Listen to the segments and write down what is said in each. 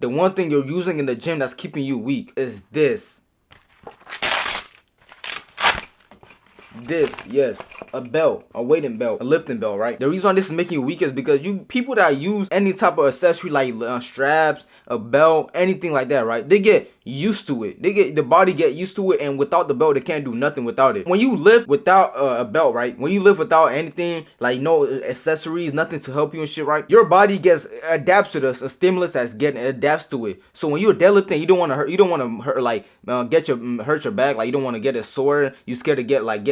The one thing you're using in the gym that's keeping you weak is this. Yes, a belt, a weighting belt, a lifting belt, right? The reason why this is making you weak is because you people that use any type of accessory like straps, a belt, anything like that, right? They get used to it. The body get used to it, and without the belt, they can't do nothing without it. When you lift without a belt, right? When you lift without anything like no accessories, nothing to help you and shit, right? Your body gets adapts to the stimulus that's getting adapts to it. So when you're deadlifting, you don't want to hurt. You don't want to hurt like hurt your back. Like you don't want to get it sore. You scared to get like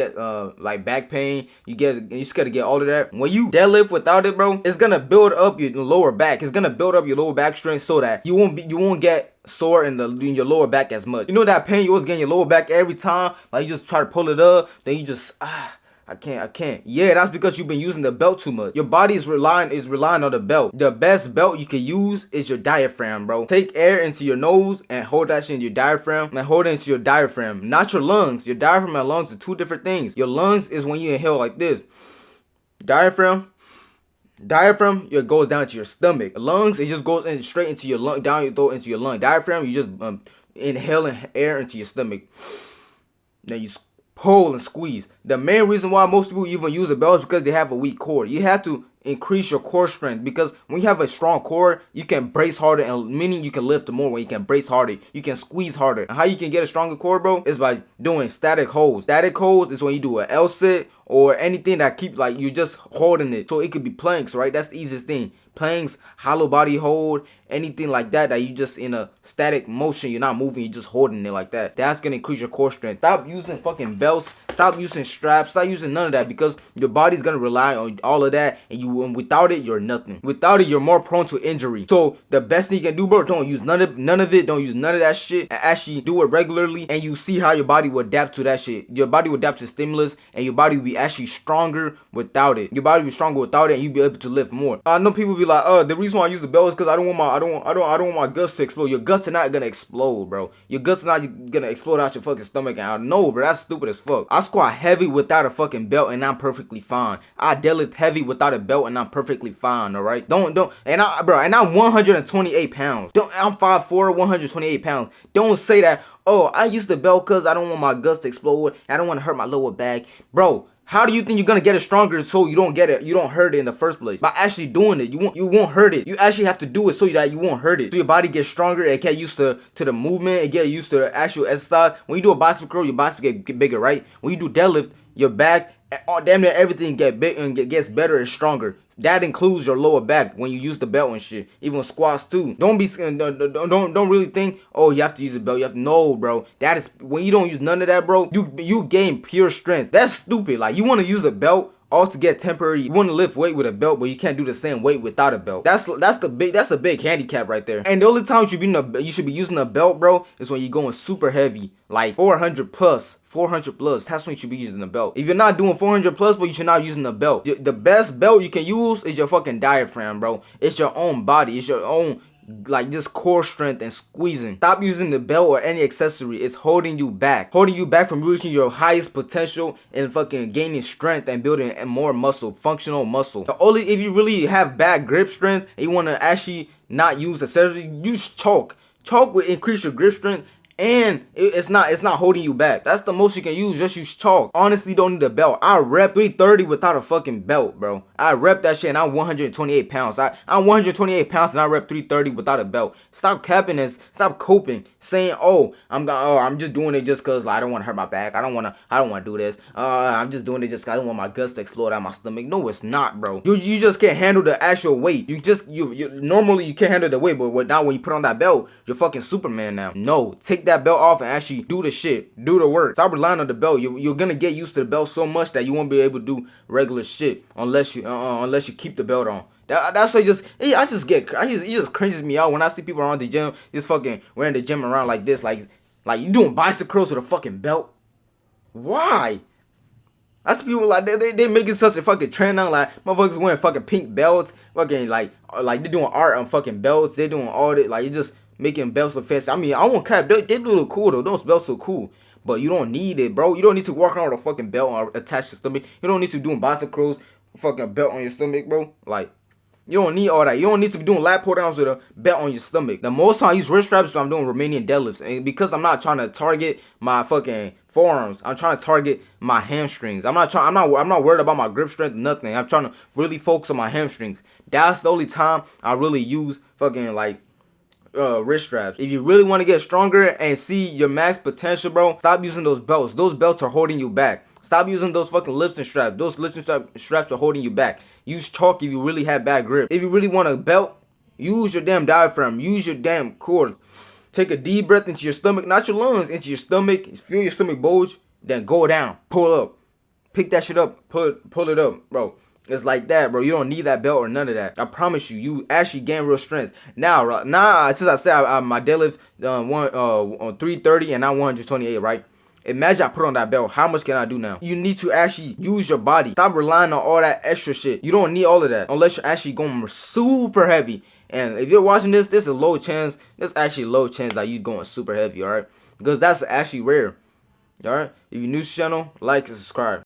back pain. You scared to get all of that. When you deadlift without it, bro, it's gonna build up your lower back. It's gonna build up your lower back strength so that you won't get sore in your lower back as much. You know that pain you always get in your lower back every time, like you just try to pull it up, then you just I can't. Yeah, that's because you've been using the belt too much. Your body is relying on the belt. The best belt you can use is your diaphragm, bro. Take air into your nose and hold that shit in your diaphragm, and hold it into your diaphragm, not your lungs. Your diaphragm and lungs are two different things. Your lungs is when you inhale like this. Diaphragm, it goes down to your stomach. Lungs, it just goes in straight into your lung, down your throat into your lung. Diaphragm, you just inhaling air into your stomach. Then you pull and squeeze. The main reason why most people even use a belt is because they have a weak core. You have to increase your core strength, because when you have a strong core, you can brace harder, and meaning you can lift more. When you can brace harder, you can squeeze harder. And how you can get a stronger core, bro, is by doing static holds. Static holds is when you do an L sit or anything that keep like you just holding it. So it could be planks, right? That's the easiest thing. Planks, hollow body hold, anything like that you just in a static motion, you're not moving, you're just holding it like that. That's gonna increase your core strength. Stop using fucking belts, stop using straps, stop using none of that, because your body's gonna rely on all of that, and without it, you're nothing. Without it, you're more prone to injury. So the best thing you can do, bro, don't use none of it, don't use none of that shit, and actually do it regularly, and you see how your body will adapt to that shit. Your body will adapt to stimulus, and your body will be actually stronger without it. Your body will be stronger without it, and you'll be able to lift more. I know people be like, the reason why I use the belt is because I don't want my guts to explode. Your guts are not gonna explode, bro. Your guts are not gonna explode out your fucking stomach. And I know, bro, that's stupid as fuck. I squat heavy without a fucking belt, and I'm perfectly fine. I deadlift heavy without a belt, and I'm perfectly fine. All right, and I'm 128 pounds. I'm 5'4", 128 pounds. Don't say that. Oh, I use the belt because I don't want my guts to explode. I don't want to hurt my lower back, bro. How do you think you're gonna get it stronger so you don't get it, you don't hurt it in the first place? By actually doing it, you won't hurt it. You actually have to do it so that you won't hurt it. So your body gets stronger, it get used to the movement, it get used to the actual exercise. When you do a bicep curl, your bicep get bigger, right? When you do deadlift, your back, damn near everything get big and gets better and stronger. That includes your lower back when you use the belt and shit. Even squats too. Don't really think, oh, you have to use a belt. You have to, no, bro. That is when you don't use none of that, bro. You gain pure strength. That's stupid. Like you want to use a belt also get temporary. You want to lift weight with a belt, but you can't do the same weight without a belt. That's a big handicap right there. And the only time you should be using a belt, bro, is when you're going super heavy, like 400 plus. 400 plus, that's when you should be using a belt. If you're not doing 400 plus, but you should not using a belt. The best belt you can use is your fucking diaphragm, bro. It's your own body. It's your own, like, just core strength and squeezing. Stop using the belt or any accessory. It's holding you back from reaching your highest potential and fucking gaining strength and building more muscle, functional muscle. So only if you really have bad grip strength and you want to actually not use accessories, use chalk. Chalk will increase your grip strength, and it's not holding you back. That's the most you can use. Just use chalk. Honestly, don't need a belt. I rep 330 without a fucking belt, bro. I rep that shit, and I'm 128 pounds. I'm 128 pounds, and I rep 330 without a belt. Stop capping this. Stop coping. Saying, I'm just doing it just cause like, I don't want to hurt my back. I don't want to do this. I'm just doing it just cause I don't want my guts to explode out my stomach. No, it's not, bro. You just can't handle the actual weight. You normally you can't handle the weight, but now when you put on that belt, you're fucking Superman now. No, take that belt off and actually do the shit. Do the work. Stop relying on the belt. You're gonna get used to the belt so much that you won't be able to do regular shit unless you keep the belt on. That's why it just cringes me out when I see people around the gym just fucking wearing the gym around like this, like you doing bicep curls with a fucking belt. Why? That's people like they making such a fucking trend now, like motherfuckers wearing fucking pink belts, fucking like they doing art on fucking belts, they doing all that, like you just making belts look fancy. I mean, I won't cap, they do look cool though, those belts look cool. But you don't need it, bro. You don't need to walk around with a fucking belt attached to your stomach. You don't need to doing bicep curls, fucking belt on your stomach, bro. Like, You don't need all that. You don't need to be doing lat pull downs with a belt on your stomach. The most time I use wrist straps is when I'm doing Romanian deadlifts, and because I'm not trying to target my fucking forearms, I'm trying to target my hamstrings. I'm not worried about my grip strength, nothing. I'm trying to really focus on my hamstrings. That's the only time I really use fucking like wrist straps. If you really want to get stronger and see your max potential, bro, stop using those belts. Those belts are holding you back. Stop using those fucking lifting straps. Those lifting straps are holding you back. Use chalk if you really have bad grip. If you really want a belt, use your damn diaphragm. Use your damn core. Take a deep breath into your stomach, not your lungs, into your stomach. Feel your stomach bulge. Then go down. Pull up. Pick that shit up. Pull it up, bro. It's like that, bro. You don't need that belt or none of that. I promise you, you actually gain real strength. Now, since I said my deadlift on 330 and now 128, right? Imagine I put on that belt. How much can I do now? You need to actually use your body. Stop relying on all that extra shit. You don't need all of that unless you're actually going super heavy. And if you're watching this, there's a low chance. There's actually a low chance that you going super heavy, all right? Because that's actually rare. All right. If you're new to the channel, like and subscribe.